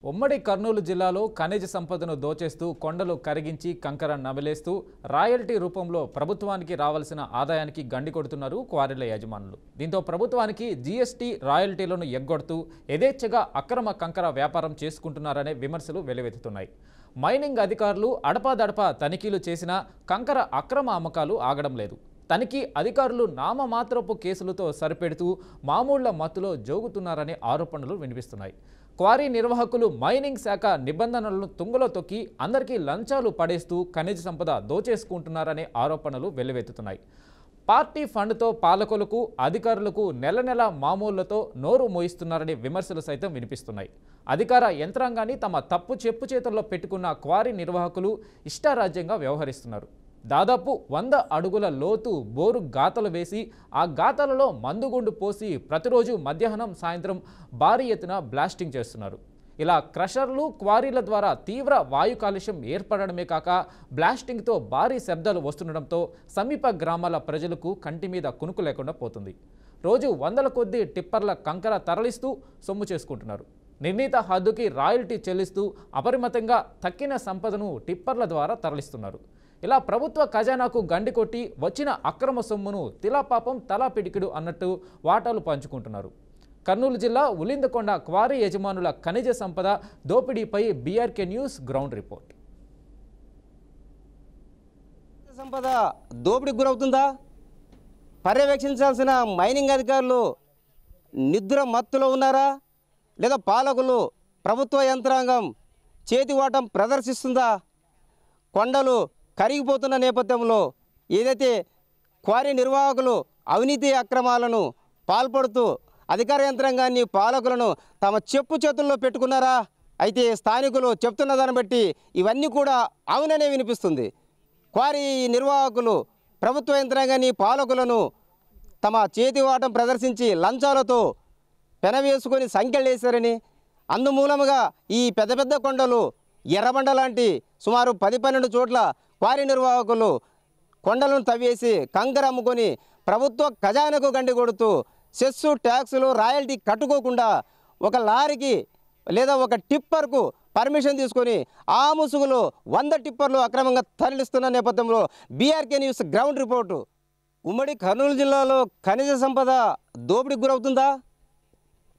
ఉమ్మడి కర్నూలు జిల్లాలో ఖనిజ సంపదను దోచేస్తూ కొండలు కరిగించి కంకర నమిలేస్తూ రాయల్టీ రూపంలో ప్రభుత్వానికి రావాల్సిన ఆదాయానికి గండి కొడుతున్నారు క్వారీల యజమానులు. దీంతో ప్రభుత్వానికి జీఎస్టీ రాయల్టీలను ఎగ్గొడుతూ యథేచ్ఛగా అక్రమ కంకర వ్యాపారం చేసుకుంటున్నారనే విమర్శలు వెల్లువెత్తుతున్నాయి. మైనింగ్ అధికారులు అడపాదడపా తనిఖీలు చేసినా కంకర అక్రమ అమ్మకాలు ఆగడం లేదు. తనిఖీ అధికారులు నామమాత్రపు కేసులతో సరిపెడుతూ మామూళ్ల మత్తులో జోగుతున్నారనే ఆరోపణలు వినిపిస్తున్నాయి. క్వారీ నిర్వాహకులు మైనింగ్ శాఖ నిబంధనలను తుంగలో తొక్కి అందరికీ లంచాలు పడేస్తూ ఖనిజ సంపద దోచేసుకుంటున్నారనే ఆరోపణలు వెల్లువెత్తుతున్నాయి. పార్టీ ఫండ్తో పాలకులకు అధికారులకు నెల నెల మామూళ్లతో నోరు మోయిస్తున్నారనే విమర్శలు సైతం వినిపిస్తున్నాయి. అధికార యంత్రాంగాన్ని తమ తప్పు చెప్పు చేతుల్లో పెట్టుకున్న క్వారీ నిర్వాహకులు ఇష్టారాజ్యంగా వ్యవహరిస్తున్నారు. దాదాపు 100 అడుగుల లోతు బోరు గాతలు వేసి ఆ గాతలలో మందుగుండు పోసి ప్రతిరోజు మధ్యాహ్నం సాయంత్రం భారీ ఎత్తున బ్లాస్టింగ్ చేస్తున్నారు. ఇలా క్రషర్లు క్వారీల ద్వారా తీవ్ర వాయు కాలుష్యం ఏర్పడడమే కాక బ్లాస్టింగ్తో భారీ శబ్దాలు వస్తుండడంతో సమీప గ్రామాల ప్రజలకు కంటి మీద కునుకు లేకుండా పోతుంది. రోజు 100ల కొద్దీ టిప్పర్ల కంకర తరలిస్తూ సొమ్ము చేసుకుంటున్నారు. నిర్ణీత హద్దుకి రాయల్టీ చెల్లిస్తూ అపరిమితంగా తక్కిన సంపదను టిప్పర్ల ద్వారా తరలిస్తున్నారు. ఇలా ప్రభుత్వ ఖజానాకు గండి కొట్టి వచ్చిన అక్రమ సొమ్మును తిలాపాపం తలా పిడికిడు అన్నట్టు వాటాలు పంచుకుంటున్నారు. కర్నూలు జిల్లా ఉలిందకొండ క్వారీ యజమానుల ఖనిజ సంపద దోపిడీపై బీఆర్కే న్యూస్ గ్రౌండ్ రిపోర్ట్. సంపద దోపిడీకి గురవుతుందా? పర్యవేక్షించాల్సిన మైనింగ్ అధికారులు నిద్ర మత్తులో ఉన్నారా? లేదా పాలకులు ప్రభుత్వ యంత్రాంగం చేతివాటం ప్రదర్శిస్తుందా? కొండలు కరిగిపోతున్న నేపథ్యంలో ఏదైతే క్వారీ నిర్వాహకులు అవినీతి అక్రమాలను పాల్పడుతూ అధికార యంత్రాంగాన్ని పాలకులను తమ చెప్పు చేతుల్లో పెట్టుకున్నారా? అయితే స్థానికులు చెప్తున్న దాన్ని బట్టి ఇవన్నీ కూడా అవుననే వినిపిస్తుంది. క్వారీ నిర్వాహకులు ప్రభుత్వ యంత్రాంగాన్ని పాలకులను తమ చేతివాటం ప్రదర్శించి లంచాలతో పెనవేసుకొని సంఖ్యలేశారని, అందుమూలముగా ఈ పెద్ద పెద్ద కొండలు ఎర్రబండ లాంటి సుమారు 10-12 చోట్ల క్వారీ నిర్వాహకులు కొండలను తవ్వేసి కంకర అమ్ముకొని ప్రభుత్వ ఖజానాకు గండి కొడుతూ సెస్సు ట్యాక్సులు రాయల్టీ కట్టుకోకుండా ఒక లారీకి లేదా ఒక టిప్పర్కు పర్మిషన్ తీసుకొని ఆ ముసుగులో 100 టిప్పర్లు అక్రమంగా తరలిస్తున్న నేపథ్యంలో బీఆర్కే న్యూస్ గ్రౌండ్ రిపోర్టు. ఉమ్మడి కర్నూలు జిల్లాలో ఖనిజ సంపద దోపిడీకి గురవుతుందా?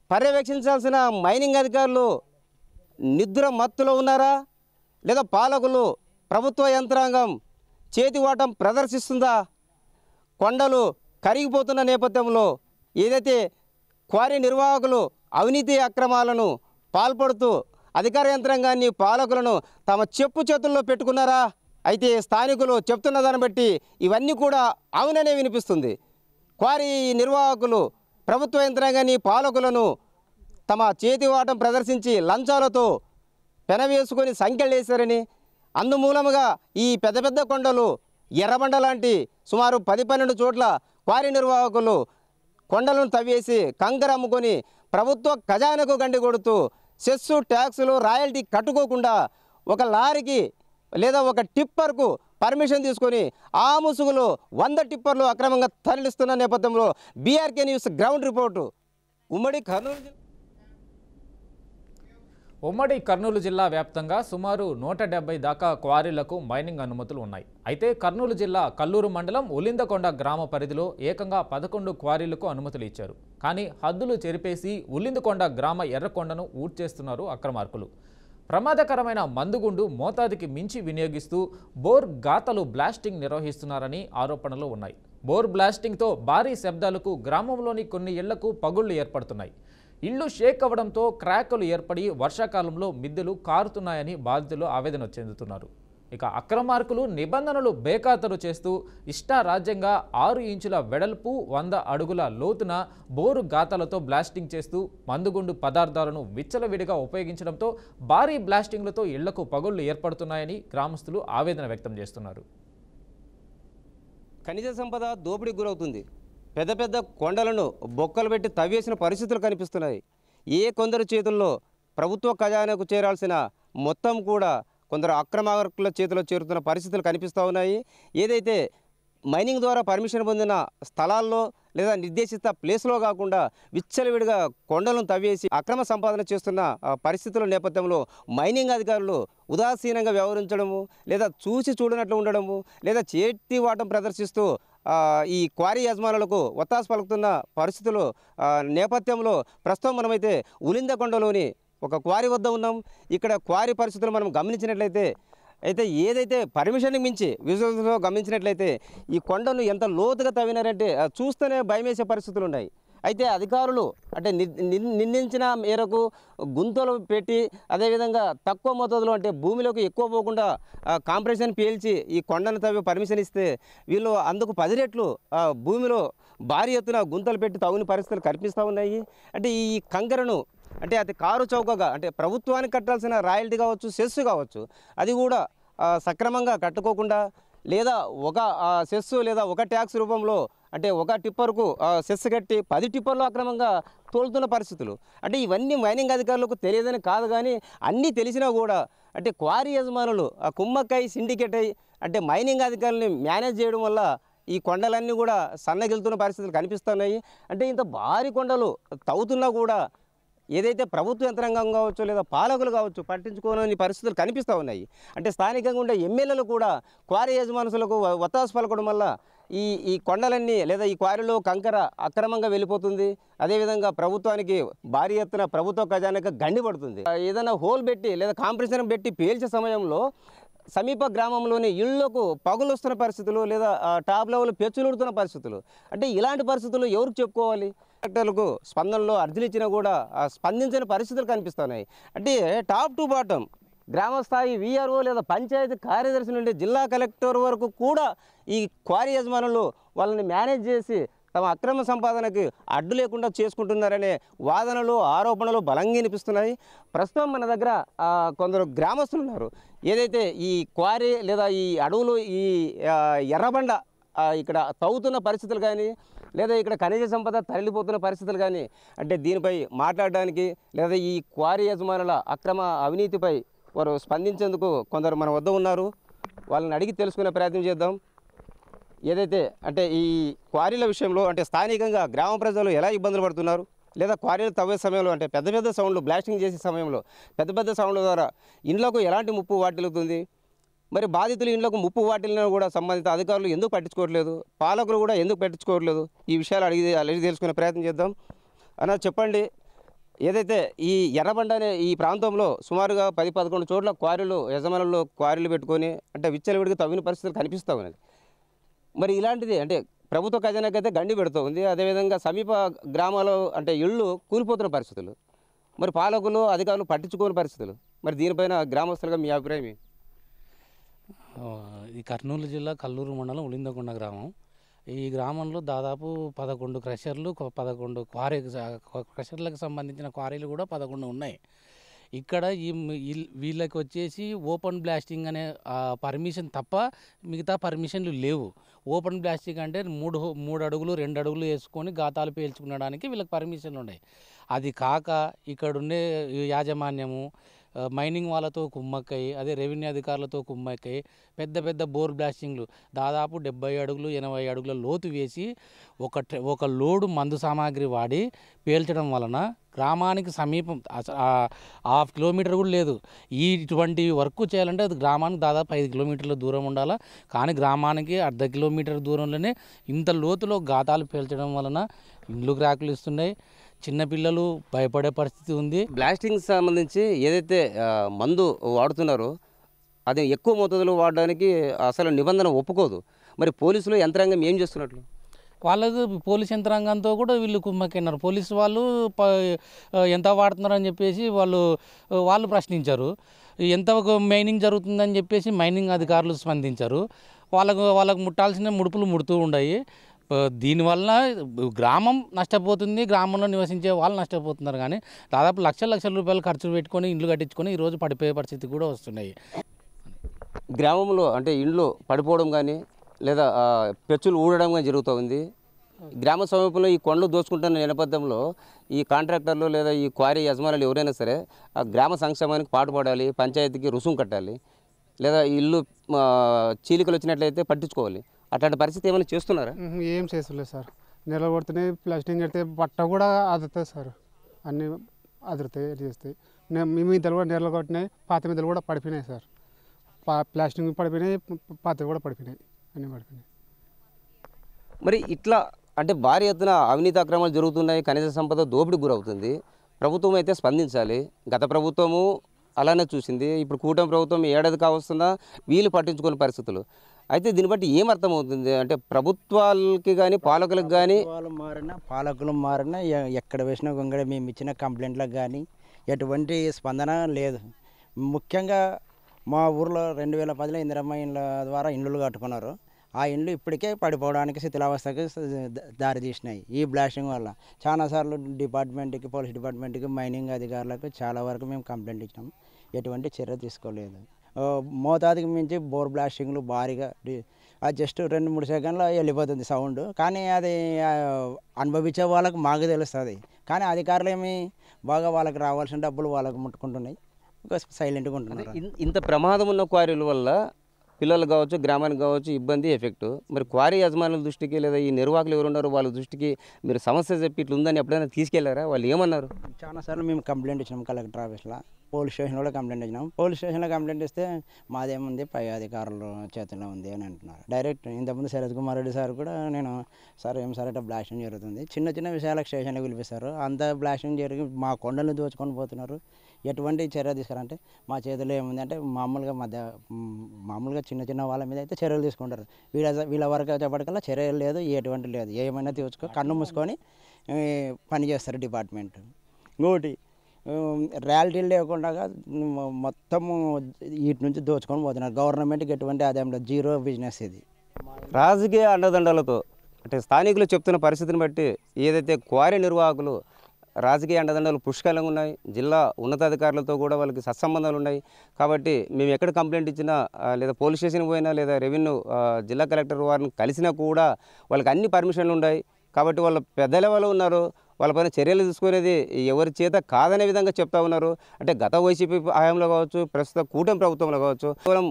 పర్యవేక్షించాల్సిన మైనింగ్ అధికారులు నిద్ర మత్తులో ఉన్నారా? లేదా పాలకులు ప్రభుత్వ యంత్రాంగం చేతివాటం ప్రదర్శిస్తుందా? కొండలు కరిగిపోతున్న నేపథ్యంలో ఏదైతే క్వారీ నిర్వాహకులు అవినీతి అక్రమాలను పాల్పడుతూ అధికార యంత్రాంగాన్ని పాలకులను తమ చెప్పు చేతుల్లో పెట్టుకున్నారా? అయితే స్థానికులు చెప్తున్న దాన్ని బట్టి ఇవన్నీ కూడా అవుననే వినిపిస్తుంది. క్వారీ నిర్వాహకులు ప్రభుత్వ యంత్రాంగాన్ని పాలకులను తమ చేతివాటం ప్రదర్శించి లంచాలతో పెనవేసుకొని సంఖ్యలేశారని, అందుమూలముగా ఈ పెద్ద పెద్ద కొండలు ఎర్రబండ లాంటి సుమారు 10-12 చోట్ల క్వారీ నిర్వాహకులు కొండలను తవ్వేసి కంకర అమ్ముకొని ప్రభుత్వ ఖజానాకు గండి కొడుతూ సెస్సు ట్యాక్సులు రాయల్టీ కట్టుకోకుండా ఒక లారీకి లేదా ఒక టిప్పర్కు పర్మిషన్ తీసుకొని ఆ ముసుగులో 100 టిప్పర్లు అక్రమంగా తరలిస్తున్న నేపథ్యంలో బీఆర్కే న్యూస్ గ్రౌండ్ రిపోర్టు. ఉమ్మడి కర్నూలు జిల్లా వ్యాప్తంగా సుమారు 170 దాకా క్వారీలకు మైనింగ్ అనుమతులు ఉన్నాయి. అయితే కర్నూలు జిల్లా కల్లూరు మండలం ఉలిందకొండ గ్రామ పరిధిలో ఏకంగా 11 క్వారీలకు అనుమతులు ఇచ్చారు. కానీ హద్దులు చెరిపేసి ఉలిందకొండ గ్రామ ఎర్రకొండను ఊడ్చేస్తున్నారు అక్రమార్కులు. ప్రమాదకరమైన మందుగుండు మోతాదుకి మించి వినియోగిస్తూ బోర్ గాతలు బ్లాస్టింగ్ నిర్వహిస్తున్నారని ఆరోపణలు ఉన్నాయి. బోర్ బ్లాస్టింగ్తో భారీ శబ్దాలకు గ్రామంలోని కొన్ని ఇళ్లకు పగుళ్లు ఏర్పడుతున్నాయి. ఇళ్లు షేక్ అవ్వడంతో క్రాకులు ఏర్పడి వర్షాకాలంలో మిద్దెలు కారుతున్నాయని బాధితులు ఆవేదన చెందుతున్నారు. ఇక అక్రమార్కులు నిబంధనలు బేఖాతరు చేస్తూ ఇష్టారాజ్యంగా 6 ఇంచుల వెడల్పు 100 అడుగుల లోతున బోరు గాతాలతో బ్లాస్టింగ్ చేస్తూ మందుగుండు పదార్థాలను విచ్చలవిడిగా ఉపయోగించడంతో భారీ బ్లాస్టింగ్లతో ఇళ్లకు పగుళ్లు ఏర్పడుతున్నాయని గ్రామస్తులు ఆవేదన వ్యక్తం చేస్తున్నారు. ఖనిజ సంపద దోపిడీకి గురవుతుంది. పెద్ద పెద్ద కొండలను బొక్కలు పెట్టి తవ్వేసిన పరిస్థితులు కనిపిస్తున్నాయి. కొందరు చేతుల్లో ప్రభుత్వ ఖజానాకు చేరాల్సిన మొత్తం కూడా కొందరు అక్రమార్కుల చేతిలో చేరుతున్న పరిస్థితులు కనిపిస్తూ ఉన్నాయి. ఏదైతే మైనింగ్ ద్వారా పర్మిషన్ పొందిన స్థలాల్లో లేదా నిర్దేశిత ప్లేస్లో కాకుండా విచ్చలవిడిగా కొండలను తవ్వేసి అక్రమ సంపాదన చేస్తున్న పరిస్థితుల నేపథ్యంలో మైనింగ్ అధికారులు ఉదాసీనంగా వ్యవహరించడము లేదా చూసి చూడనట్లు ఉండడము లేదా చేతి వాటం ప్రదర్శిస్తూ ఈ క్వారీ యజమానులకు ఒత్తాసు పలుకుతున్న పరిస్థితులు నేపథ్యంలో ప్రస్తుతం మనమైతే ఉలిందకొండలోని ఒక క్వారీ వద్ద ఉన్నాం. ఇక్కడ క్వారీ పరిస్థితులు మనం గమనించినట్లయితే ఏదైతే పర్మిషన్కి మించి విజువల్స్లో గమనించినట్లయితే ఈ కొండను ఎంత లోతుగా తవ్వినారంటే చూస్తేనే భయమేసే పరిస్థితులు ఉన్నాయి. అయితే అధికారులు అంటే నిర్ణయించిన మేరకు గుంతలు పెట్టి అదేవిధంగా తక్కువ మోతాదులో అంటే భూమిలోకి ఎక్కువ పోకుండా కాంప్రెషన్ పీల్చి ఈ కొండను తవ్వి పర్మిషన్ ఇస్తే వీళ్ళు అందుకు 10 రెట్లు భూమిలో భారీ ఎత్తున గుంతలు పెట్టి తవ్విన పరిస్థితులు కనిపిస్తూ ఉన్నాయి. అంటే ఈ కంకరను అంటే అది కారు చౌకగా అంటే ప్రభుత్వానికి కట్టాల్సిన రాయల్టీ కావచ్చు, సెస్ కావచ్చు, అది కూడా సక్రమంగా కట్టుకోకుండా లేదా ఒక సెస్ లేదా ఒక ట్యాక్స్ రూపంలో అంటే ఒక టిప్పర్కు సెస్ కట్టి 10 టిప్పర్లు అక్రమంగా తోలుతున్న పరిస్థితులు. అంటే ఇవన్నీ మైనింగ్ అధికారులకు తెలియదని కాదు, కానీ అన్నీ తెలిసినా కూడా అంటే క్వారీ యజమానులు కుమ్మక్కై సిండికేట్ అయ్యి అంటే మైనింగ్ అధికారులని మేనేజ్ చేయడం వల్ల ఈ కొండలన్నీ కూడా సన్నగిలుతున్న పరిస్థితులు కనిపిస్తున్నాయి. అంటే ఇంత భారీ కొండలు తవ్వుతున్నా కూడా ఏదైతే ప్రభుత్వ యంత్రాంగం కావచ్చు లేదా పాలకులు కావచ్చు పట్టించుకోని పరిస్థితులు కనిపిస్తూ ఉన్నాయి. అంటే స్థానికంగా ఉండే ఎమ్మెల్యేలు కూడా క్వారీ యజమానులకు ఒత్తాసు పలకడం వల్ల ఈ కొండలన్నీ లేదా ఈ క్వారీలో కంకర అక్రమంగా వెళ్ళిపోతుంది. అదేవిధంగా ప్రభుత్వానికి భారీ ఎత్తున ప్రభుత్వ ఖజానాకి గండి పడుతుంది. ఏదైనా హోల్ పెట్టి లేదా కాంప్రెషన్ పెట్టి పేల్చే సమయంలో సమీప గ్రామంలోని ఇళ్లకు పగులు వస్తున్న పరిస్థితులు లేదా టాప్ లెవెల్ పెచ్చులుడుతున్న పరిస్థితులు. అంటే ఇలాంటి పరిస్థితులు ఎవరికి చెప్పుకోవాలి? కలెక్టర్లకు స్పందనలో అర్జీలు ఇచ్చినా కూడా స్పందించని పరిస్థితులు కనిపిస్తున్నాయి. అంటే టాప్ టు బాటం గ్రామస్థాయి వీఆర్ఓ లేదా పంచాయతీ కార్యదర్శి నుండి జిల్లా కలెక్టర్ వరకు కూడా ఈ క్వారీ యజమానులు వాళ్ళని మేనేజ్ చేసి తమ అక్రమ సంపాదనకి అడ్డు లేకుండా చేసుకుంటున్నారనే వాదనలు ఆరోపణలు బలంగా వినిపిస్తున్నాయి. ప్రస్తుతం మన దగ్గర కొందరు గ్రామస్తులు ఉన్నారు. ఏదైతే ఈ క్వారీ లేదా ఈ అడవులు ఈ ఎర్రబండ ఇక్కడ తవ్వుతున్న పరిస్థితులు కానీ లేదా ఇక్కడ ఖనిజ సంపద తరలిపోతున్న పరిస్థితులు కానీ అంటే దీనిపై మాట్లాడడానికి లేదా ఈ క్వారీ యజమానుల అక్రమ అవినీతిపై వారు స్పందించేందుకు కొందరు మన వద్ద ఉన్నారు. వాళ్ళని అడిగి తెలుసుకునే ప్రయత్నం చేద్దాం. ఏదైతే అంటే ఈ క్వారీల విషయంలో అంటే స్థానికంగా గ్రామ ప్రజలు ఎలా ఇబ్బందులు పడుతున్నారు లేదా క్వారీలు తవ్వే సమయంలో అంటే పెద్ద పెద్ద సౌండ్లు బ్లాస్టింగ్ చేసే సమయంలో పెద్ద పెద్ద సౌండ్ల ద్వారా ఇండ్లకు ఎలాంటి ముప్పు వాటిల్లుతుంది, మరి బాధితులు ఇండ్లకు ముప్పు వాటిల్ని కూడా సంబంధిత అధికారులు ఎందుకు పట్టించుకోవట్లేదు, పాలకులు కూడా ఎందుకు పట్టించుకోవట్లేదు, ఈ విషయాలు అడిగి తెలుసుకునే ప్రయత్నం చేద్దాం. అన్న చెప్పండి, ఏదైతే ఈ ఎర్రబండ అనే ఈ ప్రాంతంలో సుమారుగా 10-11 చోట్ల క్వారీలు యజమానులు క్వారీలు పెట్టుకొని అంటే విచ్చలవిడిగా తవ్విన పరిస్థితులు కనిపిస్తూ ఉన్నది. మరి ఇలాంటిది అంటే ప్రభుత్వ ఖజానాకైతే గండి పెడుతూ ఉంది. అదేవిధంగా సమీప గ్రామాల్లో అంటే ఇళ్ళు కూలిపోతున్న పరిస్థితులు, మరి పాలకులు అధికారులు పట్టించుకోని పరిస్థితులు. మరి దీనిపైన గ్రామస్తులుగా మీ అభిప్రాయం? ఈ కర్నూలు జిల్లా కల్లూరు మండలం ఉలిందకొండ గ్రామం. ఈ గ్రామంలో దాదాపు 11 క్రషర్లు 11 క్రషర్లకు సంబంధించిన క్వారీలు కూడా 11 ఉన్నాయి. ఇక్కడ వీళ్ళకి వచ్చేసి ఓపెన్ బ్లాస్టింగ్ అనే పర్మిషన్ తప్ప మిగతా పర్మిషన్లు లేవు. ఓపెన్ బ్లాస్టింగ్ అంటే 3 అడుగులు 2 అడుగులు వేసుకొని గాతాలు పేల్చుకునడానికి వీళ్ళకి పర్మిషన్లు ఉన్నాయి. అది కాక ఇక్కడుండే యాజమాన్యము మైనింగ్ వాళ్ళతో కుమ్మక్కై అదే రెవెన్యూ అధికారులతో కుమ్మక్కై పెద్ద పెద్ద బోర్ బ్లాస్టింగ్లు దాదాపు 70 అడుగులు 80 అడుగుల లోతు వేసి ఒక లోడు మందు సామాగ్రి వాడి పేల్చడం వలన గ్రామానికి సమీపం 1/2 కిలోమీటర్ కూడా లేదు. ఇటువంటి వర్క్ చేయాలంటే అది గ్రామానికి దాదాపు 5 కిలోమీటర్ల దూరం ఉండాలి. కానీ గ్రామానికి 1/2 కిలోమీటర్ దూరంలోనే ఇంత లోతులో గాతాలు పేల్చడం వలన ఇండ్లు క్రాకులు ఇస్తున్నాయి. చిన్నపిల్లలు భయపడే పరిస్థితి ఉంది. బ్లాస్టింగ్ సంబంధించి ఏదైతే మందు వాడుతున్నారో అది ఎక్కువ మోతాదులో వాడడానికి అసలు నిబంధన ఒప్పుకోదు. మరి పోలీసులు యంత్రాంగం ఏం చేస్తున్నట్లు? వాళ్ళకు పోలీస్ యంత్రాంగంతో కూడా వీళ్ళు కుమ్మక్కన్నారు. పోలీసు వాళ్ళు ఎంత వాడుతున్నారని చెప్పేసి వాళ్ళు ప్రశ్నించారు. ఎంత మైనింగ్ జరుగుతుందని చెప్పేసి మైనింగ్ అధికారులు స్పందించారు. వాళ్ళకు ముట్టాల్సిన ముడుపులు ముడుతూ ఉన్నాయి. దీనివల్ల గ్రామం నష్టపోతుంది, గ్రామంలో నివసించే వాళ్ళు నష్టపోతున్నారు. కానీ దాదాపు లక్షల రూపాయలు ఖర్చు పెట్టుకొని ఇండ్లు కట్టించుకొని ఈరోజు పడిపోయే పరిస్థితి కూడా వస్తున్నాయి. గ్రామంలో అంటే ఇండ్లు పడిపోవడం కానీ లేదా పెచ్చులు ఊడడం కానీ జరుగుతూ ఉంది. గ్రామ సమీపంలో ఈ కొండలు దోచుకుంటున్న నేపథ్యంలో ఈ కాంట్రాక్టర్లు లేదా ఈ క్వారీ యజమానులు ఎవరైనా సరే ఆ గ్రామ సంక్షేమానికి పాటుపడాలి, పంచాయతీకి రుసుము కట్టాలి, లేదా ఇల్లు చీలికలు వచ్చినట్లయితే పట్టించుకోవాలి. అట్లాంటి పరిస్థితి ఏమైనా చేస్తున్నారా? ఏం చేస్తలేదు సార్. నెల కొడితేనే ప్లాస్టింగ్ కడితే బట్ట కూడా అదురుతుంది సార్. అన్నీ అదురుతాయి చేస్తాయి. మీ మీదలు కూడా నెలలు కొట్టినాయి, పాత మీదలు కూడా పడిపోయినాయి సార్. ప్లాస్టింగ్ పడిపోయినాయి, పాత కూడా పడిపోయినాయి, అన్నీ పడిపోయినాయి. మరి ఇట్లా అంటే భారీ ఎత్తున అవినీతి అక్రమాలు జరుగుతున్నాయి, ఖనిజ సంపద దోపిడీకి గురవుతుంది. ప్రభుత్వం అయితే స్పందించాలి. గత ప్రభుత్వము అలానే చూసింది. ఇప్పుడు కూటమి ప్రభుత్వం ఏడాది కావస్తుందా వీళ్ళు పట్టించుకునే పరిస్థితులు. అయితే దీన్ని బట్టి ఏమర్థమవుతుంది అంటే ప్రభుత్వాలకి కానీ పాలకులకు కానీ పాలకులు మారినా ఎక్కడ వేసినా గొంగడ మేము ఇచ్చిన కంప్లైంట్లకు కానీ ఎటువంటి స్పందన లేదు. ముఖ్యంగా మా ఊర్లో 2010లో ఇందిరమ్మ ఇండ్ల ద్వారా ఇండ్లు కట్టుకున్నారు. ఆ ఇండ్లు ఇప్పటికే పడిపోవడానికి శిథిలావస్థకి దారి తీసినాయి ఈ బ్లాస్టింగ్ వల్ల. చాలాసార్లు డిపార్ట్మెంట్కి, పోలీస్ డిపార్ట్మెంట్కి, మైనింగ్ అధికారులకు చాలా వరకు మేము కంప్లైంట్ ఇచ్చినాం. ఎటువంటి చర్య తీసుకోలేదు. మోతాదుకి మించి బోర్ బ్లాస్టింగ్లు భారీగా అది జస్ట్ 2-3 సెకండ్లో వెళ్ళిపోతుంది సౌండ్. కానీ అది అనుభవించే వాళ్ళకు మాకు తెలుస్తుంది. కానీ అధికారులు ఏమి బాగా వాళ్ళకి రావాల్సిన డబ్బులు వాళ్ళకు ముట్టుకుంటున్నాయి, సైలెంట్గా ఉంటున్నారు. ఇంత ప్రమాదం ఉన్న క్వారీల వల్ల పిల్లలు కావచ్చు, గ్రామానికి కావచ్చు ఇబ్బంది, ఎఫెక్ట్. మరి క్వారీ యజమానుల దృష్టికి లేదా ఈ నిర్వాహకులు ఎవరున్నారో వాళ్ళ దృష్టికి మీరు సమస్య చెప్పి ఇట్లా ఉందని ఎప్పుడైనా తీసుకెళ్లారా? వాళ్ళు ఏమన్నారు? చాలాసార్లు మేము కంప్లైంట్ ఇచ్చినాం కలెక్టర్ ఆఫీస్లో, పోలీస్ స్టేషన్లో కూడా కంప్లైంట్ ఇచ్చినాం. పోలీస్ స్టేషన్లో కంప్లైంట్ ఇస్తే మాదేముంది పై అధికారుల చేతిలో ఉంది అని అంటున్నారు డైరెక్ట్. ఇంతకుముందు శరత్ కుమార్ రెడ్డి సార్ కూడా నేను సార్ ఏం సార్ అంటే బ్లాస్టింగ్ జరుగుతుంది, చిన్న చిన్న విషయాలకు స్టేషన్లో పిలిపిస్తారు, అంత బ్లాస్టింగ్ జరిగి మా కొండలను దోచుకొని పోతున్నారు, ఎటువంటి చర్య తీసుకురంటే మా చేతిలో ఏముంది అంటే మామూలుగా చిన్న చిన్న వాళ్ళ మీద అయితే చర్యలు తీసుకుంటారు. వీళ్ళ వరకు చెప్పటికల్లా చర్యలు లేదు, ఎటువంటి లేదు. ఏమైనా తీసుకో కన్ను మూసుకొని పని చేస్తారు డిపార్ట్మెంట్. ఇంకోటి ర్యాలిటీలు లేకుండా మొత్తము వీటి నుంచి దోచుకొని పోతున్నారు. గవర్నమెంట్కి ఎటువంటి ఆదాయం లేదు, జీరో బిజినెస్ ఇది. రాజకీయ అండదండలతో అంటే స్థానికులు చెప్తున్న పరిస్థితిని బట్టి ఏదైతే క్వారీ నిర్వాహకులు రాజకీయ అండదండలు పుష్కలంగా ఉన్నాయి, జిల్లా ఉన్నతాధికారులతో కూడా వాళ్ళకి సత్సంబంధాలు ఉన్నాయి. కాబట్టి మేము ఎక్కడ కంప్లైంట్ ఇచ్చినా లేదా పోలీస్ స్టేషన్కి పోయినా లేదా రెవెన్యూ జిల్లా కలెక్టర్ వారిని కలిసినా కూడా వాళ్ళకి అన్ని పర్మిషన్లు ఉన్నాయి. కాబట్టి వాళ్ళ పెద్ద లెవెల్లో ఉన్నారు, వాళ్ళపైన చర్యలు తీసుకునేది ఎవరి చేత కాదనే విధంగా చెప్తా ఉన్నారు. అంటే గత వైసీపీ హయాంలో కావచ్చు, ప్రస్తుత కూటమి ప్రభుత్వంలో కావచ్చు, కేవలం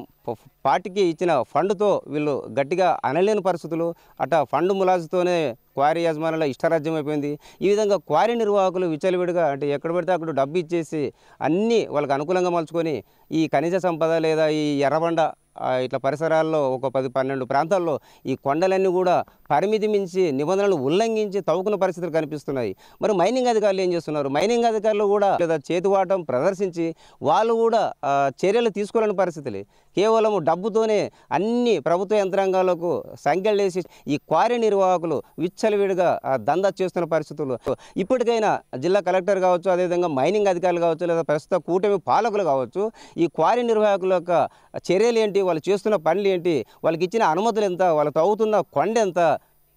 పార్టీకి ఇచ్చిన ఫండ్తో వీళ్ళు గట్టిగా అనలేని పరిస్థితులు. అట్టా ఫండ్ ములాజుతోనే క్వారీ యజమానుల ఇష్టరాజ్యం అయిపోయింది. ఈ విధంగా క్వారీ నిర్వాహకులు విచ్చలవిడిగా అంటే ఎక్కడ పడితే అక్కడ డబ్బు ఇచ్చేసి అన్నీ వాళ్ళకి అనుకూలంగా మలుచుకొని ఈ ఖనిజ సంపద లేదా ఈ ఎర్రబండ ఇట్లా పరిసరాల్లో ఒక 10-12 ప్రాంతాల్లో ఈ కొండలన్నీ కూడా పరిమితి మించి నిబంధనలు ఉల్లంఘించి తవ్వుకున్న పరిస్థితులు కనిపిస్తున్నాయి. మరి మైనింగ్ అధికారులు ఏం చేస్తున్నారు? మైనింగ్ అధికారులు కూడా లేదా చేతివాటం ప్రదర్శించి వాళ్ళు కూడా చర్యలు తీసుకోలేని పరిస్థితులు. కేవలం డబ్బుతోనే అన్ని ప్రభుత్వ యంత్రాంగాలకు సంఖ్యలు వేసి ఈ క్వారీ నిర్వాహకులు విచ్చలవిడిగా దందా చేస్తున్న పరిస్థితులు. ఇప్పటికైనా జిల్లా కలెక్టర్ కావచ్చు, అదేవిధంగా మైనింగ్ అధికారులు కావచ్చు, లేదా ప్రస్తుత కూటమి పాలకులు కావచ్చు, ఈ క్వారీ నిర్వాహకుల యొక్క చర్యలు ఏంటి, వాళ్ళు చేస్తున్న పనులు ఏంటి, వాళ్ళకి ఇచ్చిన అనుమతులు ఎంత, వాళ్ళు తవ్వుతున్న కొండ ఎంత,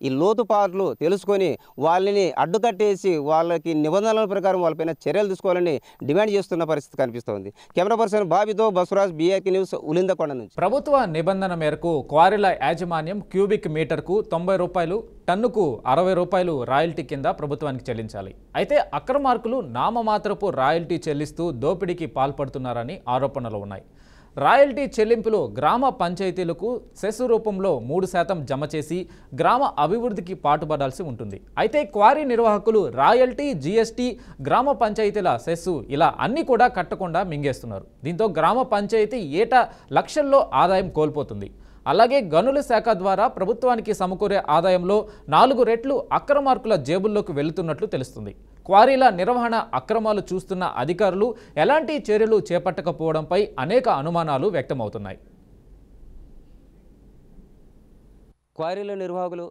ఈ లోతుపాట్లు తెలుసుకొని వాళ్ళని అడ్డుకట్టేసి వాళ్ళకి నిబంధనల ప్రకారం వాళ్ళపైన చర్యలు తీసుకోవాలని డిమాండ్ చేస్తున్న పరిస్థితి కనిపిస్తోంది. కెమెరా పర్సన్ బాబితో బసవరాజ్, BRK న్యూస్, ఉలిందకొండ నుంచి. ప్రభుత్వ నిబంధన మేరకు క్వారీల యాజమాన్యం క్యూబిక్ మీటర్కు 90 రూపాయలు, టన్నుకు 60 రూపాయలు రాయల్టీ కింద ప్రభుత్వానికి చెల్లించాలి. అయితే అక్రమార్కులు నామమాత్రపు రాయల్టీ చెల్లిస్తూ దోపిడీకి పాల్పడుతున్నారని ఆరోపణలు ఉన్నాయి. రాయల్టీ చెల్లింపులు గ్రామ పంచాయతీలకు సెస్ రూపంలో 3% జమ చేసి గ్రామ అభివృద్ధికి పాటుపడాల్సి ఉంటుంది. అయితే క్వారీ నిర్వాహకులు రాయల్టీ, GST, గ్రామ పంచాయతీల సెస్సు ఇలా అన్నీ కూడా కట్టకుండా మింగేస్తున్నారు. దీంతో గ్రామ పంచాయతీ ఏటా లక్షల్లో ఆదాయం కోల్పోతుంది. అలాగే గనుల శాఖ ద్వారా ప్రభుత్వానికి సమకూరే ఆదాయంలో 4 రెట్లు అక్రమార్కుల జేబుల్లోకి వెళుతున్నట్లు తెలుస్తుంది. క్వారీల నిర్వహణ అక్రమాలు చూస్తున్న అధికారులు ఎలాంటి చర్యలు చేపట్టకపోవడంపై అనేక అనుమానాలు వ్యక్తమవుతున్నాయి. క్వారీల నిర్వాహకులు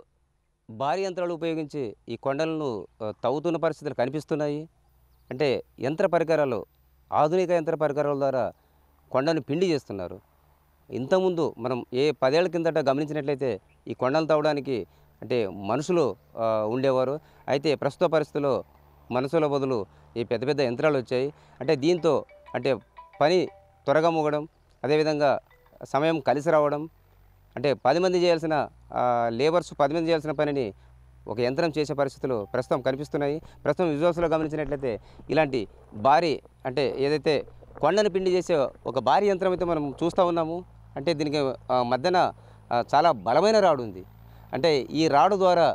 భారీ యంత్రాలు ఉపయోగించి ఈ కొండలను తవ్వుతున్న పరిస్థితులు కనిపిస్తున్నాయి. అంటే యంత్ర పరికరాలు, ఆధునిక యంత్ర పరికరాల ద్వారా కొండను పిండి చేస్తున్నారు. ఇంతకుముందు మనం 10 ఏళ్ల కిందట గమనించినట్లయితే ఈ కొండలు తవ్వడానికి అంటే మనుషులు ఉండేవారు. అయితే ప్రస్తుత పరిస్థితుల్లో మనుషుల బదులు ఈ పెద్ద పెద్ద యంత్రాలు వచ్చాయి. అంటే దీంతో అంటే పని త్వరగా మూగడం, అదేవిధంగా సమయం కలిసి రావడం, అంటే 10 మంది చేయాల్సిన లేబర్స్ 10 మంది చేయాల్సిన పనిని ఒక యంత్రం చేసే పరిస్థితులు ప్రస్తుతం కనిపిస్తున్నాయి. ప్రస్తుతం విజువల్స్లో గమనించినట్లయితే ఇలాంటి భారీ అంటే ఏదైతే కొండను పిండి చేసే ఒక భారీ యంత్రం అయితే మనం చూస్తూ ఉన్నాము. అంటే దీనికి మధ్యన చాలా బలమైన రాడు ఉంది. అంటే ఈ రాడు ద్వారా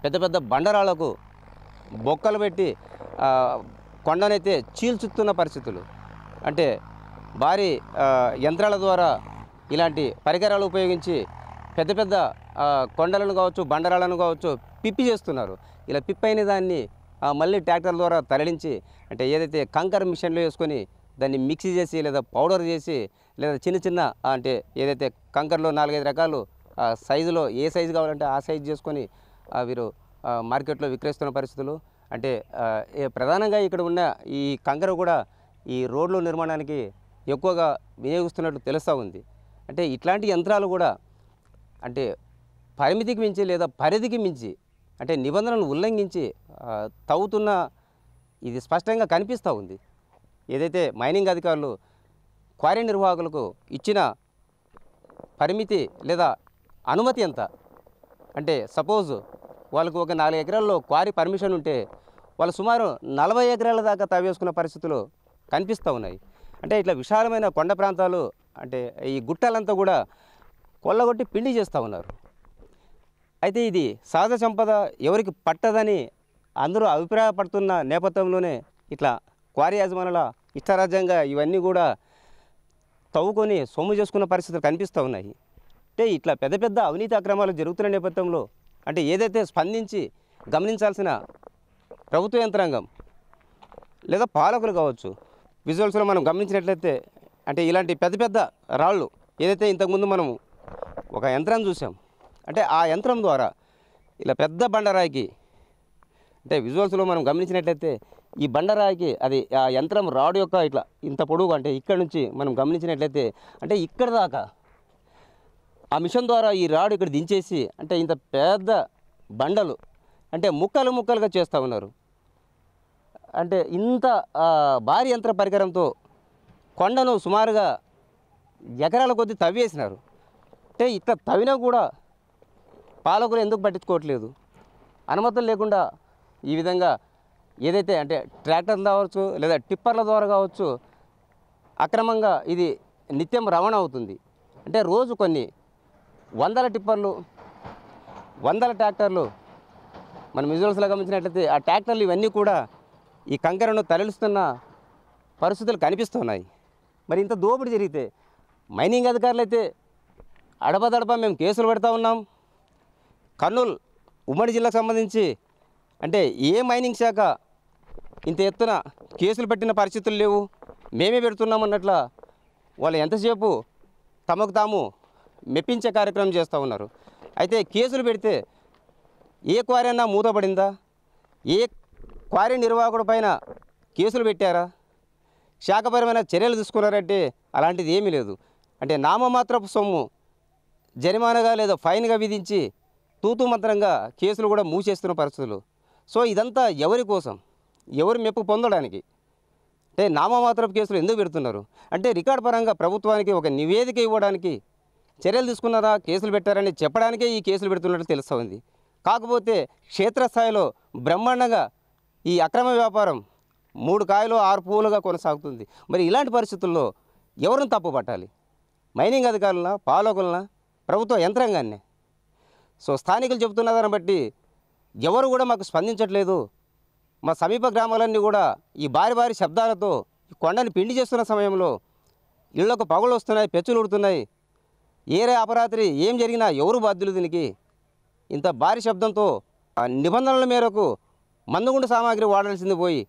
పెద్ద పెద్ద బండరాళ్లకు బొక్కలు పెట్టి కొండనైతే చీల్చుతున్న పరిస్థితులు. అంటే భారీ యంత్రాల ద్వారా ఇలాంటి పరికరాలు ఉపయోగించి పెద్ద పెద్ద కొండలను కావచ్చు, బండరాలను కావచ్చు పిప్పి చేస్తున్నారు. ఇలా పిప్పి అయిన దాన్ని మళ్ళీ ట్రాక్టర్ ద్వారా తరలించి, అంటే ఏదైతే కంకర మిషన్లో వేసుకొని దాన్ని మిక్సీ చేసి లేదా పౌడర్ చేసి లేదా చిన్న చిన్న అంటే ఏదైతే కంకరలో 4-5 రకాలు సైజులో ఏ సైజు కావాలంటే ఆ సైజు చేసుకొని వీరు మార్కెట్లో విక్రయిస్తున్న పరిస్థితులు. అంటే ప్రధానంగా ఇక్కడ ఉన్న ఈ కంకర కూడా ఈ రోడ్ల నిర్మాణానికి ఎక్కువగా వినియోగిస్తున్నట్టు తెలుస్తూ ఉంది. అంటే ఇట్లాంటి యంత్రాలు కూడా అంటే పరిమితికి మించి లేదా పరిధికి మించి అంటే నిబంధనలను ఉల్లంఘించి తవ్వుతున్న ఇది స్పష్టంగా కనిపిస్తూ ఉంది. ఏదైతే మైనింగ్ అధికారులు క్వారీ నిర్వాహకులకు ఇచ్చిన పరిమితి లేదా అనుమతి ఎంత అంటే సపోజ్ వాళ్ళకు ఒక 4 ఎకరాల్లో క్వారీ పర్మిషన్ ఉంటే వాళ్ళు సుమారు 40 ఎకరాల దాకా తవ్వేసుకున్న పరిస్థితులు కనిపిస్తూ ఉన్నాయి. అంటే ఇట్లా విశాలమైన కొండ ప్రాంతాలు అంటే ఈ గుట్టలంతా కూడా కొల్లగొట్టి పిండి చేస్తూ ఉన్నారు. అయితే ఇది సహజ సంపద ఎవరికి పట్టదని అందరూ అభిప్రాయపడుతున్న నేపథ్యంలోనే ఇట్లా క్వారీ యాజమానుల ఇష్టరాజ్యంగా ఇవన్నీ కూడా తవ్వుకొని సొమ్ము చేసుకున్న పరిస్థితులు కనిపిస్తూ ఉన్నాయి. అంటే ఇట్లా పెద్ద పెద్ద అవినీతి అక్రమాలు జరుగుతున్న నేపథ్యంలో అంటే ఏదైతే స్పందించి గమనించాల్సిన ప్రభుత్వ యంత్రాంగం లేదా పాలకులు కావచ్చు, విజువల్స్లో మనం గమనించినట్లయితే అంటే ఇలాంటి పెద్ద పెద్ద రాళ్ళు ఏదైతే ఇంతకుముందు మనం ఒక యంత్రం చూసాం, అంటే ఆ యంత్రం ద్వారా ఇలా పెద్ద బండరాయికి అంటే విజువల్స్లో మనం గమనించినట్లయితే ఈ బండరాయికి అది ఆ యంత్రం రాడు యొక్క ఇట్లా ఇంత పొడుగు అంటే ఇక్కడ నుంచి మనం గమనించినట్లయితే అంటే ఇక్కడ దాకా ఆ మిషన్ ద్వారా ఈ రాడు ఇక్కడ దించేసి అంటే ఇంత పెద్ద బండలు అంటే ముక్కలు ముక్కలుగా చేస్తూ ఉన్నారు. అంటే ఇంత భారీ యంత్ర పరికరంతో కొండను సుమారుగా ఎకరాల కొద్దీ తవ్వేసినారు. అంటే ఇట్లా తవ్వినా కూడా పాలకులు ఎందుకు పట్టించుకోవట్లేదు? అనుమతులు లేకుండా ఈ విధంగా ఏదైతే అంటే ట్రాక్టర్లు కావచ్చు లేదా టిప్పర్ల ద్వారా కావచ్చు అక్రమంగా ఇది నిత్యం రవాణా అవుతుంది. అంటే రోజు కొన్ని 100 టిప్పర్లు 100 ట్రాక్టర్లు మనం విజువల్స్లో గమనించినట్లయితే ఆ ట్రాక్టర్లు ఇవన్నీ కూడా ఈ కంకరను తరలిస్తున్న పరిస్థితులు కనిపిస్తున్నాయి. మరి ఇంత దోపిడీ జరిగితే మైనింగ్ అధికారులు అయితే అడపదడప మేము కేసులు పెడతా ఉన్నాం. కర్నూలు ఉమ్మడి జిల్లాకు సంబంధించి అంటే ఏ మైనింగ్ శాఖ ఇంత ఎత్తున కేసులు పెట్టిన పరిస్థితులు లేవు, మేమే పెడుతున్నాం అన్నట్ల వాళ్ళు ఎంతసేపు తమకు తాము మెప్పించే కార్యక్రమం చేస్తూ ఉన్నారు. అయితే కేసులు పెడితే ఏ క్వారీ అన్నా మూతపడిందా? ఏ క్వారీ నిర్వాహకుడి పైన కేసులు పెట్టారా? శాఖపరమైన చర్యలు తీసుకున్నారంటే అలాంటిది ఏమీ లేదు. అంటే నామమాత్రపు సొమ్ము జరిమానాగా లేదా ఫైన్గా విధించి తూతూ మంత్రంగా కేసులు కూడా మూసేస్తున్న పరిస్థితులు. సో ఇదంతా ఎవరి కోసం? ఎవరు మెప్పు పొందడానికి? అంటే నామమాత్రపు కేసులు ఎందుకు పెడుతున్నారు? అంటే రికార్డు పరంగా ప్రభుత్వానికి ఒక నివేదిక ఇవ్వడానికి చర్యలు తీసుకున్నారా, కేసులు పెట్టారని చెప్పడానికే ఈ కేసులు పెడుతున్నట్టు తెలుస్తూ ఉంది. కాకపోతే క్షేత్రస్థాయిలో బ్రహ్మాండంగా ఈ అక్రమ వ్యాపారం 3 కాయలు 6 పువ్వులుగా కొనసాగుతుంది. మరి ఇలాంటి పరిస్థితుల్లో ఎవరిని తప్పు పట్టాలి? మైనింగ్ అధికారులనా, పాలకులనా, ప్రభుత్వ యంత్రాంగాన్ని? సో స్థానికులు చెబుతున్న దాన్ని బట్టి ఎవరు కూడా మాకు స్పందించట్లేదు. మా సమీప గ్రామాలన్నీ కూడా ఈ భారీ భారీ శబ్దాలతో కొండని పిండి చేస్తున్న సమయంలో ఇళ్లకు పగులు వస్తున్నాయి, పెచ్చులు ఉడుతున్నాయి. ఏరే అపరాత్రి ఏం జరిగినా ఎవరు బాధ్యులు దీనికి? ఇంత భారీ శబ్దంతో నిబంధనల మేరకు మందుగుండు సామాగ్రి వాడాల్సింది పోయి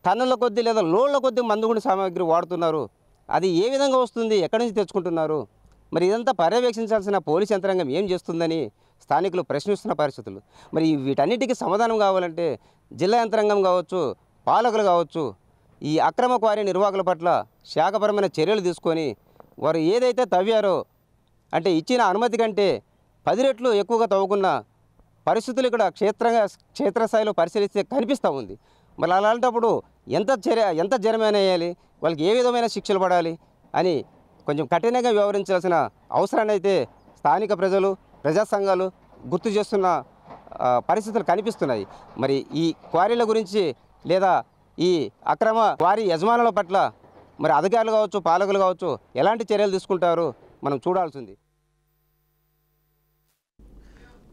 టన్నుల కొద్దీ లేదా లోడ్ల కొద్దీ మందుగుండు సామాగ్రి వాడుతున్నారు. అది ఏ విధంగా వస్తుంది? ఎక్కడి నుంచి తెచ్చుకుంటున్నారు? మరి ఇదంతా పర్యవేక్షించాల్సిన పోలీస్ యంత్రాంగం ఏం చేస్తుందని స్థానికులు ప్రశ్నిస్తున్న పరిస్థితులు. మరి వీటన్నిటికీ సమాధానం కావాలంటే జిల్లా యంత్రాంగం కావచ్చు, పాలకులు కావచ్చు, ఈ అక్రమ క్వారీ నిర్వాహకుల పట్ల శాఖపరమైన చర్యలు తీసుకొని వారు ఏదైతే తవ్వారో అంటే ఇచ్చిన అనుమతి కంటే 10 రెట్లు ఎక్కువగా తవ్వుకున్న పరిస్థితులు ఇక్కడ క్షేత్రస్థాయిలో పరిశీలిస్తే కనిపిస్తూ ఉంది. మరి అలాంటప్పుడు ఎంత జరిమానా వేయాలి, వాళ్ళకి ఏ విధమైన శిక్షలు పడాలి అని కొంచెం కఠినంగా వ్యవహరించాల్సిన అవసరాన్ని అయితే స్థానిక ప్రజలు, ప్రజా సంఘాలు గుర్తు చేస్తున్న పరిస్థితులు కనిపిస్తున్నాయి. మరి ఈ క్వారీల గురించి లేదా ఈ అక్రమ క్వారీ యజమానుల పట్ల మరి అధికారులు కావచ్చు, పాలకులు కావచ్చు ఎలాంటి చర్యలు తీసుకుంటారో మనం చూడాల్సింది.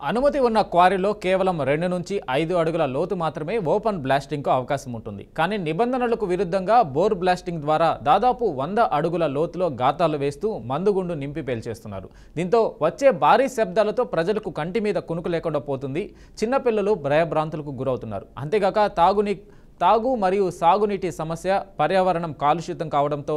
అనుమతి ఉన్న క్వారీలో కేవలం 2 నుంచి 5 అడుగుల లోతు మాత్రమే ఓపెన్ బ్లాస్టింగ్కు అవకాశం ఉంటుంది. కానీ నిబంధనలకు విరుద్ధంగా బోర్ బ్లాస్టింగ్ ద్వారా దాదాపు 100 అడుగుల లోతులో గాతాలు వేస్తూ మందుగుండు నింపి పేల్చేస్తున్నారు. దీంతో వచ్చే భారీ శబ్దాలతో ప్రజలకు కంటి మీద కునుకు లేకుండా పోతుంది. చిన్నపిల్లలు భయభ్రాంతులకు గురవుతున్నారు. అంతేగాక తాగు మరియు సాగునీటి సమస్య, పర్యావరణం కాలుష్యం కావడంతో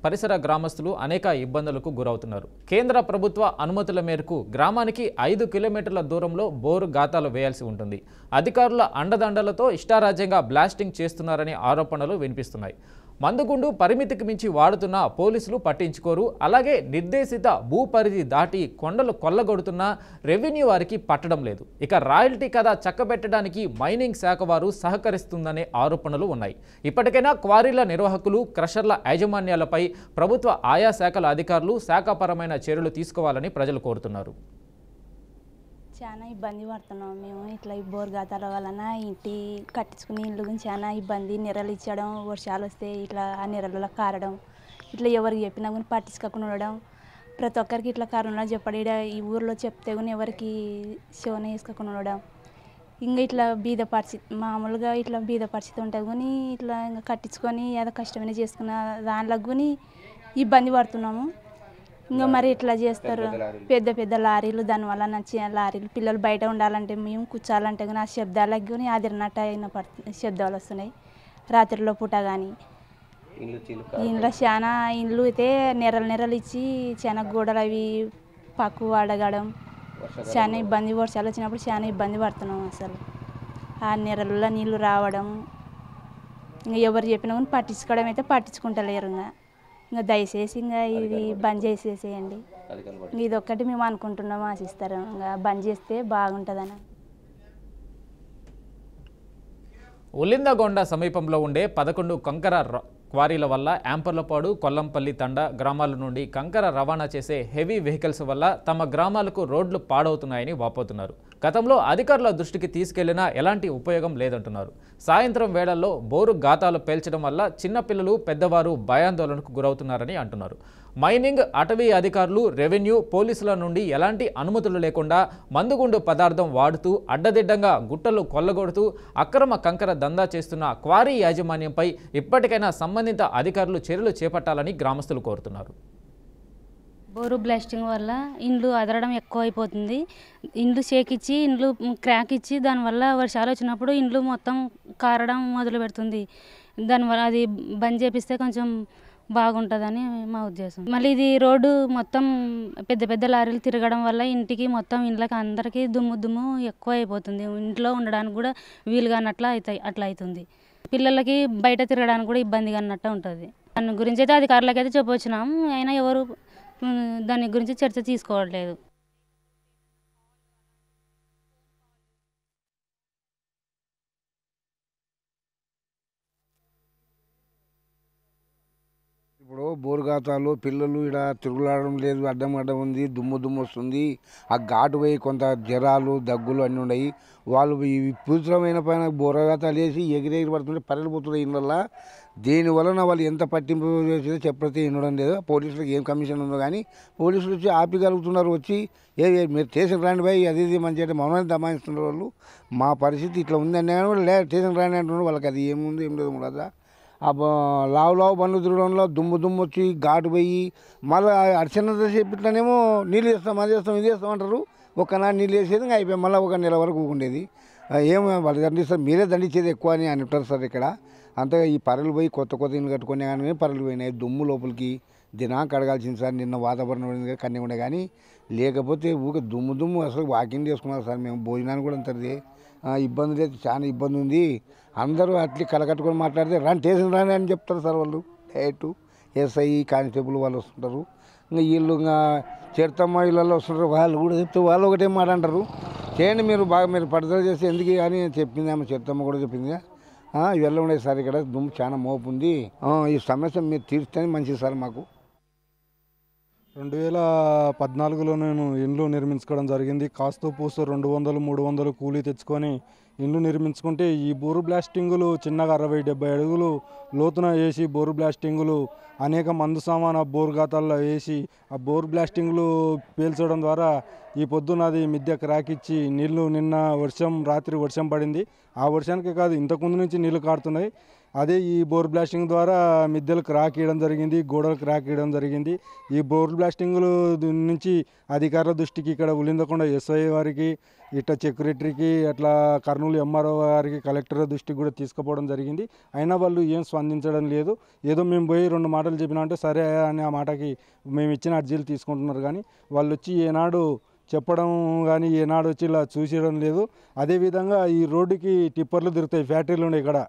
పరిసర గ్రామస్తులు అనేక ఇబ్బందులకు గురవుతున్నారు. కేంద్ర ప్రభుత్వ అనుమతుల మేరకు గ్రామానికి 5 కిలోమీటర్ల దూరంలో బోరు గాతాలు వేయాల్సి ఉంటుంది. అధికారుల అండదండలతో ఇష్టారాజ్యంగా బ్లాస్టింగ్ చేస్తున్నారనే ఆరోపణలు వినిపిస్తున్నాయి. మందుగుండు పరిమితికి మించి వాడుతున్న పోలీసులు పట్టించుకోరు. అలాగే నిర్దేశిత భూపరిధి దాటి కొండలు కొల్లగొడుతున్న రెవెన్యూ వారికి పట్టడం లేదు. ఇక రాయల్టీ కథ చక్కబెట్టడానికి మైనింగ్ శాఖ వారు సహకరిస్తుందనే ఆరోపణలు ఉన్నాయి. ఇప్పటికైనా క్వారీల నిర్వాహకులు, క్రషర్ల యాజమాన్యాలపై ప్రభుత్వ ఆయా శాఖల అధికారులు శాఖాపరమైన చర్యలు తీసుకోవాలని ప్రజలు కోరుతున్నారు. చాలా ఇబ్బంది పడుతున్నాం మేము. ఇట్లా ఈ బోర్ గాతాల వలన ఇంటి కట్టించుకునే ఇల్లు గురించి చాలా ఇబ్బంది. నెరలు ఇచ్చడం, వర్షాలు వస్తే ఇట్లా ఆ నెరలలో కారడం, ఇట్లా ఎవరికి చెప్పినా కూడా పట్టించుకోకుండా ఉండడం. ప్రతి ఒక్కరికి ఇట్లా కరోనా చెప్పడం, ఈ ఊర్లో చెప్తే కూడా ఎవరికి శివన వేసుకోకుండా ఉండడం. ఇంకా ఇట్లా బీద పరిస్థితి, మామూలుగా ఇట్లా బీద పరిస్థితి ఉంటుంది కానీ ఇట్లా ఇంకా కట్టించుకొని ఏదో కష్టమైన చేసుకున్న దాంట్లో కూడా ఇబ్బంది పడుతున్నాము. ఇంకా మరి ఇట్లా చేస్తారు పెద్ద పెద్ద లారీలు, దానివల్ల నచ్చిన లారీలు, పిల్లలు బయట ఉండాలంటే మేము కూర్చోాలంటే కానీ ఆ శబ్దాలకు కానీ ఆదిరినట్టు అయిన శబ్దాలు వస్తున్నాయి. రాత్రిలో పూట కానీ ఇంట్లో చాలా ఇండ్లు అయితే నెరలు ఇచ్చి చాలా గోడలు అవి పక్కు అడగడం, చాలా ఇబ్బంది. వర్షాలు వచ్చినప్పుడు చాలా ఇబ్బంది పడుతున్నాం. అసలు ఆ నెరలలో నీళ్ళు రావడం, ఇంకా ఎవరు చెప్పినా కానీ పట్టించుకోవడం అయితే పట్టించుకుంటలేరు. ఇంకా దయచేసి ఇంకా ఇది బంద్ చేసేసేయండి. ఇది ఒక్కటి మేము అనుకుంటున్నాము, ఆశిస్తారు. ఇంకా బంద్ చేస్తే బాగుంటుందని. ఉలిందగొండ సమీపంలో ఉండే 11 కంకర క్వారీల వల్ల యాంపర్లపాడు, కొల్లంపల్లి తండ గ్రామాల నుండి కంకర రవాణా చేసే హెవీ వెహికల్స్ వల్ల తమ గ్రామాలకు రోడ్లు పాడవుతున్నాయని వాపోతున్నారు. గతంలో అధికారుల దృష్టికి తీసుకెళ్లినా ఎలాంటి ఉపయోగం లేదంటున్నారు. సాయంత్రం వేళల్లో బోరు గాతాలు పేల్చడం వల్ల చిన్నపిల్లలు, పెద్దవారు భయాందోళనకు గురవుతున్నారని అంటున్నారు. మైనింగ్, అటవీ అధికారులు, రెవెన్యూ, పోలీసుల నుండి ఎలాంటి అనుమతులు లేకుండా మందుగుండు పదార్థం వాడుతూ అడ్డదిడ్డంగా గుట్టలు కొల్లగొడుతూ అక్రమ కంకర దందా చేస్తున్న క్వారీ యాజమాన్యంపై ఇప్పటికైనా సంబంధిత అధికారులు చర్యలు చేపట్టాలని గ్రామస్తులు కోరుతున్నారు. బోరు బ్లాస్టింగ్ వల్ల ఇండ్లు అదరడం ఎక్కువ అయిపోతుంది. ఇండ్లు షేకిచ్చి, ఇండ్లు క్రాక్ ఇచ్చి, దానివల్ల వర్షాలు వచ్చినప్పుడు ఇండ్లు మొత్తం కారడం మొదలు పెడుతుంది. దానివల్ల అది బంద్ చేపిస్తే కొంచెం బాగుంటుందని మా ఉద్దేశం. మళ్ళీ ఇది రోడ్డు మొత్తం పెద్ద పెద్ద లారీలు తిరగడం వల్ల ఇంటికి మొత్తం ఇండ్లకి అందరికీ దుమ్ము ఎక్కువ అయిపోతుంది. ఇంట్లో ఉండడానికి కూడా వీలుగా అట్లా అవుతుంది. పిల్లలకి బయట తిరగడానికి కూడా ఇబ్బందిగా అన్నట్టు ఉంటుంది. దాని గురించి అయితే అధికారులకు అయితే చెప్పొచ్చినాం, అయినా ఎవరు దాని గురించి చర్చ తీసుకోవట్లేదు. ఇప్పుడు బోరుగాతాలు పిల్లలు ఇక్కడ తిరుగులాడడం లేదు, అడ్డం ఉంది, దుమ్ము వస్తుంది. ఆ ఘాటు పోయి కొంత జ్వరాలు, దగ్గులు అన్నీ ఉన్నాయి. వాళ్ళు ఈ విపరీతమైన పైన బోరగాతాలు వేసి ఎగిరెగిరి పడుతుంటే పరలిపోతున్నాయి ఇళ్ళల్లో. దీనివలన వాళ్ళు ఎంత పట్టింపు చేసేదో చెప్పడితే వినడం లేదు. పోలీసులకు ఏం కమిషన్ ఉందో కానీ పోలీసులు వచ్చి ఆపగలుగుతున్నారు. వచ్చి మీరు స్టేషన్ రాండి పోయి అది ఇది మంచి అంటే మమ్మల్ని దమాయిస్తున్నారు వాళ్ళు. మా పరిస్థితి ఇట్లా ఉందని కూడా లేదు, స్టేషన్ రాండి అంటున్నారు. వాళ్ళకి అది ఏముంది ఏం లేదు కదా. ఆ లావు బండ్లు తిరగడంలో దుమ్ము వచ్చి ఘాటు పోయి మళ్ళీ అర్చన చెప్పిట్లనేమో నీళ్ళు వేస్తాం, అది చేస్తాం, ఇది చేస్తాం అంటారు. ఒక్కనాడు నీళ్ళు వేసేది ఇంకా అయిపోయి మళ్ళీ 1 నెల వరకు ఉండేది. ఏమో వాళ్ళు దండిస్తారు, మీరే దండించేది ఎక్కువ అని అంటారు సార్ ఇక్కడ. అంతగా ఈ పర్రెలు పోయి కొత్త ఇల్లు కట్టుకునే కానీ పర్రెలు పోయినాయి. దుమ్ము లోపలికి దినాం కడగాల్సింది సార్. నిన్న వాతావరణం కన్నీ ఉండే కానీ లేకపోతే ఊరికే దుమ్ము అసలు వాకింగ్ చేసుకున్నారు సార్. మేము భోజనాన్ని కూడా అంతది ఇబ్బంది లేదు, చాలా ఇబ్బంది ఉంది. అందరూ అట్లీ కలకట్టుకొని మాట్లాడితే స్టేషన్ రాని అని చెప్తారు సార్ వాళ్ళు. డైరెక్ట్ ఎస్ఐ, కానిస్టేబుల్ వాళ్ళు వస్తుంటారు. ఇంకా వీళ్ళు ఇంకా చేరుతమ్మ ఇళ్ళల్లో వస్తుంటారు. వాళ్ళు కూడా చెప్తే వాళ్ళు ఒకటే మాట అంటారు, చేయండి మీరు బాగా మీరు పట్టుదల చేస్తే ఎందుకు అని చెప్పింది ఆమె. చేరుతమ్మ కూడా చెప్పింది. ఇవల్ల ఉండేది సార్. ఇక్కడ దుమ్ము చాలా మోపు ఉంది. ఈ సమస్య మీరు తీర్స్తేనే మంచిది సార్ మాకు. 2014లో నేను ఇండ్లు నిర్మించుకోవడం జరిగింది. కాస్తో పూస్తో 200, 300 కూలీ తెచ్చుకొని ఇండ్లు నిర్మించుకుంటే ఈ బోరు బ్లాస్టింగులు చిన్నగా 60-70 అడుగులు లోతున వేసి బోరు బ్లాస్టింగులు అనేక మందు సామాను బోరు గాతాల్లో వేసి ఆ బోరు బ్లాస్టింగులు పేల్చడం ద్వారా ఈ పొద్దున అది మిద్దె క్రాక్ ఇచ్చి నీళ్లు నిన్న రాత్రి వర్షం పడింది. ఆ వర్షానికి కాదు ఇంతకుముందు నుంచి నీళ్లు కారుతున్నాయి. అదే ఈ బోర్ బ్లాస్టింగ్ ద్వారా మిద్దెలు క్రాక్ ఇవ్వడం జరిగింది, గోడలు క్రాక్ ఇవ్వడం జరిగింది. ఈ బోర్ బ్లాస్టింగులు నుంచి అధికారుల దృష్టికి ఇక్కడ ఉలిందకొండ ఎస్ఐ వారికి, ఇట్లా సెక్రటరీకి, అట్లా కర్నూలు ఎంఆర్ఓ గారికి, కలెక్టర్ దృష్టికి కూడా తీసుకుపోవడం జరిగింది. అయినా వాళ్ళు ఏం స్పందించడం లేదు. ఏదో మేము పోయి 2 మాటలు చెప్పినామంటే సరే అని ఆ మాటకి మేము ఇచ్చిన అర్జీలు తీసుకుంటున్నారు. కానీ వాళ్ళు వచ్చి ఏనాడు చెప్పడం కానీ ఏనాడు వచ్చి ఇలా చూసేయడం లేదు. అదేవిధంగా ఈ రోడ్డుకి టిప్పర్లు తిరుగుతాయి, ఫ్యాక్టరీలు ఉన్నాయి ఇక్కడ.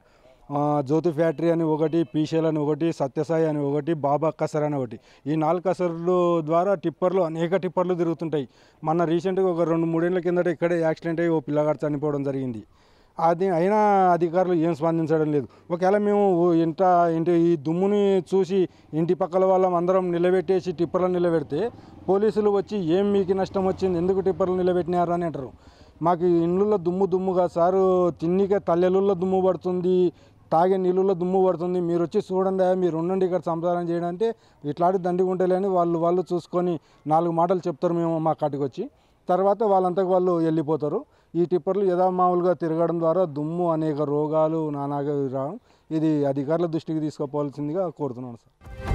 జ్యోతి ఫ్యాక్టరీ అని ఒకటి, పీషేల్ అని ఒకటి, సత్యసాయి అని ఒకటి, బాబా కసర్ అని ఒకటి. ఈ 4 కసర్లు ద్వారా టిప్పర్లు అనేక టిప్పర్లు తిరుగుతుంటాయి. మొన్న రీసెంట్గా ఒక 2-3 ఏళ్ళ కిందట ఇక్కడే యాక్సిడెంట్ అయ్యి ఓ పిల్లగాడు చనిపోవడం జరిగింది. అది అయినా అధికారులు ఏం స్పందించడం లేదు. ఒకవేళ మేము ఇంటి ఈ దుమ్ముని చూసి ఇంటి పక్కల వాళ్ళం అందరం నిలబెట్టేసి టిప్పర్లను నిలబెడితే పోలీసులు వచ్చి ఏం మీకు నష్టం వచ్చింది, ఎందుకు టిప్పర్లు నిలబెట్టినారు అని అంటారు. మాకు ఇండ్లలో దుమ్ముగా సారు తిన్నికే తల్లెలుల్లో దుమ్ము పడుతుంది, తాగే నీళ్ళలో దుమ్ము పడుతుంది, మీరు వచ్చి చూడండి, మీరు ఉండండి ఇక్కడ సంసారం చేయడంటే ఇట్లాంటి దండిగుంటలేని వాళ్ళు చూసుకొని 4 మాటలు చెప్తారు మేము మా కాటికి వచ్చి. తర్వాత వాళ్ళంతకు వాళ్ళు వెళ్ళిపోతారు. ఈ టిప్పర్లు యథామామూలుగా తిరగడం ద్వారా దుమ్ము అనేక రోగాలు నానాగా రావడం, ఇది అధికారుల దృష్టికి తీసుకుపోవాల్సిందిగా కోరుతున్నాను సార్.